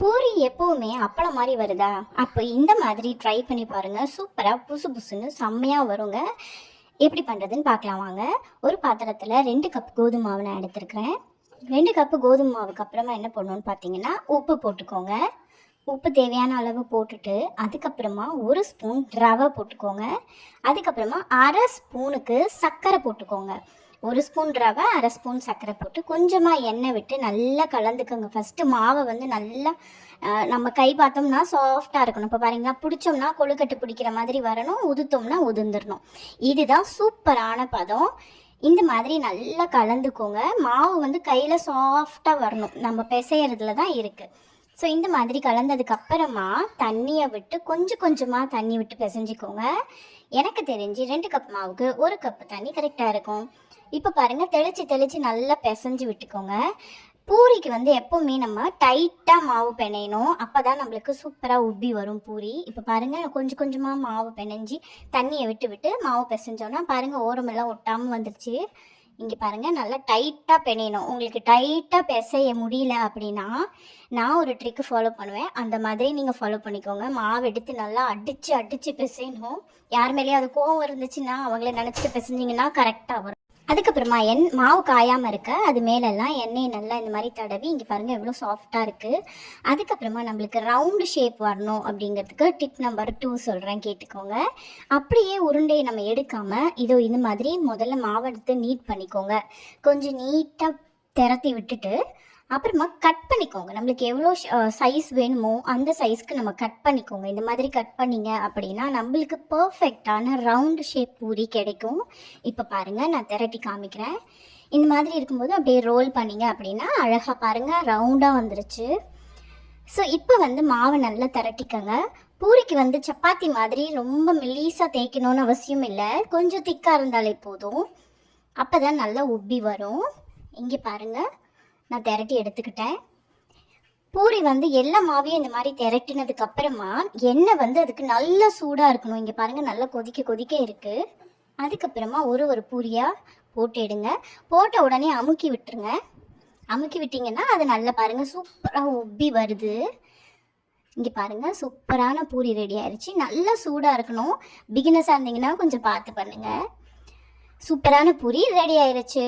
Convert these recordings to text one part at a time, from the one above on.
பூரி எப்பவுமே அப்பளம் மாதிரி வருதா? அப்போ இந்த மாதிரி ட்ரை பண்ணி பாருங்க. சூப்பரா புசு புசுன்னு செம்மையா வருங்க. எப்படி பண்றதுன்னு பார்க்கலாம் வாங்க. ஒரு பாத்திரத்துல 2 கப் கோதுமை மாவு நான் எடுத்திருக்கிறேன். 2 கப் கோதுமை மாவுக்கு அப்புறமா என்ன பண்ணணும்னு பார்த்தீங்கன்னா, உப்பு போட்டுக்கோங்க. உப்பு தேவையான அளவு போட்டுட்டு, அதுக்கப்புறமா 1 ஸ்பூன் ரவை போட்டுக்கோங்க. அதுக்கப்புறமா 1/2 ஸ்பூனுக்கு சர்க்கரை போட்டுக்கோங்க. 1 ஸ்பூன் ரவை, 1/2 ஸ்பூன் சர்க்கரை போட்டு கொஞ்சமாக எண்ணெய் விட்டு நல்லா கலந்துக்கோங்க. ஃபஸ்ட்டு மாவை வந்து நல்லா நம்ம கை பார்த்தோம்னா சாஃப்டாக இருக்கணும். இப்போ பாருங்க, பிடிச்சோம்னா கொழுக்கட்டை பிடிக்கிற மாதிரி வரணும், உதுத்தோம்னா உதிர்ந்துடணும். இதுதான் சூப்பரான பதம். இந்த மாதிரி நல்லா கலந்துக்கோங்க. மாவு வந்து கையில் சாஃப்டாக வரணும், நம்ம பிசையறதுல தான் இருக்குது. ஸோ இந்த மாதிரி கலந்ததுக்கு அப்புறமா தண்ணியை விட்டு கொஞ்சம் கொஞ்சமாக தண்ணி விட்டு பிசைஞ்சிக்கோங்க. எனக்கு தெரிஞ்சு 2 கப் மாவுக்கு 1 கப் தண்ணி கரெக்டாக இருக்கும். இப்போ பாருங்கள், தெளித்து தெளித்து நல்லா பிசைஞ்சு விட்டுக்கோங்க. பூரிக்கு வந்து எப்போவுமே நம்ம டைட்டாக மாவு பிணையணும், அப்போ தான் நம்மளுக்கு சூப்பராக உப்பி வரும் பூரி. இப்போ பாருங்கள், கொஞ்சம் கொஞ்சமாக மாவு பிணைஞ்சி தண்ணியை விட்டு விட்டு மாவு பிசைஞ்சோன்னா பாருங்கள், ஓரமெல்லாம் ஒட்டாமல் வந்துருச்சு. இங்கே பாருங்கள், நல்லா டைட்டாக பிணையணும். உங்களுக்கு டைட்டாக பிசைய முடியல அப்படின்னா நான் ஒரு ட்ரிக்கு ஃபாலோ பண்ணுவேன், அந்த மாதிரி நீங்கள் ஃபாலோ பண்ணிக்கோங்க. மாவு எடுத்து நல்லா அடித்து அடித்து பிசையணும். யார் மேலேயும் அது கோவம் இருந்துச்சுன்னா அவங்கள நினச்சிட்டு பிசைஞ்சிங்கன்னா கரெக்டாக வரும். அதுக்கப்புறமா மாவு காயாமல் இருக்க அது மேலெல்லாம் எண்ணெய் நல்லா இந்த மாதிரி தடவி இங்கே பாருங்கள் எவ்வளோ சாஃப்டாக இருக்குது. அதுக்கப்புறமா நம்மளுக்கு ரவுண்டு ஷேப் வரணும் அப்படிங்கிறதுக்கு டிப் நம்பர் 2 சொல்கிறேன், கேட்டுக்கோங்க. அப்படியே உருண்டையை நம்ம எடுக்காமல் இந்த மாதிரி முதல்ல மாவு எடுத்து நீட் பண்ணிக்கோங்க. கொஞ்சம் நீட்டாக திரட்டி விட்டுட்டு அப்புறமா கட் பண்ணிக்கோங்க. நம்மளுக்கு எவ்வளோ சைஸ் வேணுமோ அந்த சைஸ்க்கு நம்ம கட் பண்ணிக்கோங்க. இந்த மாதிரி கட் பண்ணிங்க அப்படின்னா நம்மளுக்கு பர்ஃபெக்டான ரவுண்டு ஷேப் பூரி கிடைக்கும். இப்போ பாருங்கள், நான் திரட்டி காமிக்கிறேன். இந்த மாதிரி இருக்கும்போது அப்படியே ரோல் பண்ணிங்க அப்படின்னா அழகாக பாருங்கள் ரவுண்டாக வந்துருச்சு. ஸோ இப்போ வந்து மாவை நல்லா திரட்டிக்கோங்க. பூரிக்கு வந்து சப்பாத்தி மாதிரி ரொம்ப மெலீஸாக தேய்க்கணும்னு அவசியம் இல்லை, கொஞ்சம் திக்காக இருந்தாலே போதும். அப்போ தான் நல்லா உப்பி வரும். இங்கே பாருங்கள், நான் திரட்டி எடுத்துக்கிட்டேன். பூரி வந்து எல்லா மாவையும் இந்த மாதிரி திரட்டினதுக்கு அப்புறமா எண்ணெய் வந்து அதுக்கு நல்லா சூடாக இருக்கணும். இங்கே பாருங்கள், நல்லா கொதிக்க கொதிக்க இருக்குது. அதுக்கப்புறமா ஒரு பூரியாக போட்டு எடுங்க. போட்ட உடனே அமுக்கி விட்டுருங்க. அமுக்கி விட்டிங்கன்னா அது நல்லா பாருங்கள் சூப்பராக உப்பி வருது. இங்கே பாருங்கள், சூப்பரான பூரி ரெடி ஆயிடுச்சு. நல்லா சூடாக இருக்கணும். பிகினஸாக இருந்தீங்கன்னா கொஞ்சம் பார்த்து பண்ணுங்கள். சூப்பரான பூரி ரெடி ஆயிடுச்சு.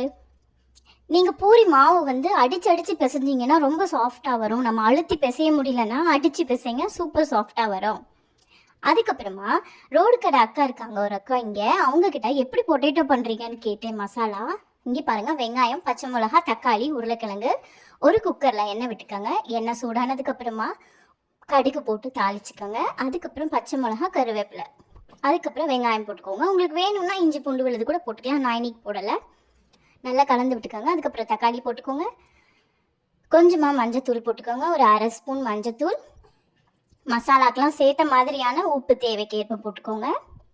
நீங்கள் பூரி மாவு வந்து அடித்து பிசைஞ்சிங்கன்னா ரொம்ப சாஃப்டாக வரும். நம்ம அழுத்தி பிசைய முடியலன்னா அடித்து பிசைங்க, சூப்பர் சாஃப்டாக வரும். அதுக்கப்புறமா ரோடு கடை அக்கா இருக்காங்க, ஒரு அக்கா இங்கே, அவங்கக்கிட்ட எப்படி பொட்டேட்டோ பண்ணுறீங்கன்னு கேட்டேன். மசாலா இங்கே பாருங்கள், வெங்காயம், பச்சை மிளகா, தக்காளி, உருளைக்கிழங்கு, ஒரு குக்கரில் எண்ணெய் விட்டுக்கோங்க. எண்ணெய் சூடானதுக்கப்புறமா கடுகு போட்டு தாளிச்சுக்கோங்க. அதுக்கப்புறம் பச்சை மிளகா, கருவேப்பிலை, அதுக்கப்புறம் வெங்காயம் போட்டுக்கோங்க. உங்களுக்கு வேணும்னா இஞ்சி பூண்டு விழுது கூட போட்டுக்கலாம், நான் இன்னைக்கு போடலை. நல்லா கலந்து விட்டுக்கோங்க. அதுக்கப்புறம் தக்காளி போட்டுக்கோங்க. கொஞ்சமாக மஞ்சத்தூள் போட்டுக்கோங்க, ஒரு 1/2 ஸ்பூன் மஞ்சத்தூள். மசாலாக்கெலாம் சேர்த்த மாதிரியான உப்பு தேவைக்கேற்ப போட்டுக்கோங்க.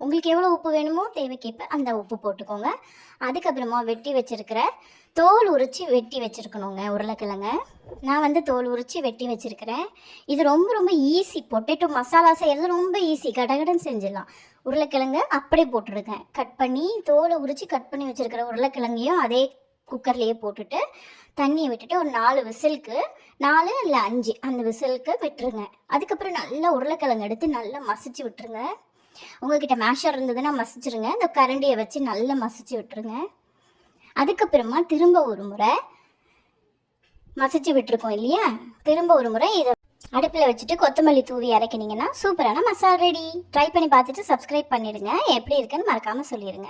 உங்களுக்கு எவ்வளோ உப்பு வேணுமோ தேவைக்கேற்ப அந்த உப்பு போட்டுக்கோங்க. அதுக்கப்புறமா வெட்டி வச்சுருக்கிற தோல் உரித்து வெட்டி வச்சுருக்கணுங்க உருளைக்கிழங்க. நான் வந்து தோல் உரித்து வெட்டி வச்சுருக்கிறேன். இது ரொம்ப ரொம்ப ஈஸி. பொட்டேட்டோ மசாலா செய்கிறது ரொம்ப ஈஸி, கடகடன்னு செஞ்சிடலாம். உருளைக்கிழங்கு அப்படியே போட்டுருங்க. கட் பண்ணி தோலை உரித்து கட் பண்ணி வச்சுருக்கிற உருளைக்கிழங்கையும் அதே குக்கர்லேயே போட்டுட்டு தண்ணியை விட்டுட்டு ஒரு 4 விசிலுக்கு, 4 இல்லை 5 அந்த விசிலுக்கு விட்டுருங்க. அதுக்கப்புறம் நல்லா உருளைக்கிழங்கு எடுத்து நல்லா மசிச்சு விட்டுருங்க. உங்கள்கிட்ட மேஷர் இருந்ததுன்னா மசிச்சுருங்க. இந்த கரண்டியை வச்சு நல்லா மசிச்சு விட்டுருங்க. அதுக்கப்புறமா திரும்ப ஒரு முறை மசிச்சு விட்டுருக்கோம் இல்லையா, திரும்ப ஒரு முறை இதை அடுப்பில் வச்சுட்டு கொத்தமல்லி தூவி இறக்கினீங்கன்னா சூப்பரான மசாலா ரெடி. ட்ரை பண்ணி பார்த்துட்டு சப்ஸ்கிரைப் பண்ணிடுங்க. எப்படி இருக்குன்னு மறக்காமல் சொல்லிடுங்க.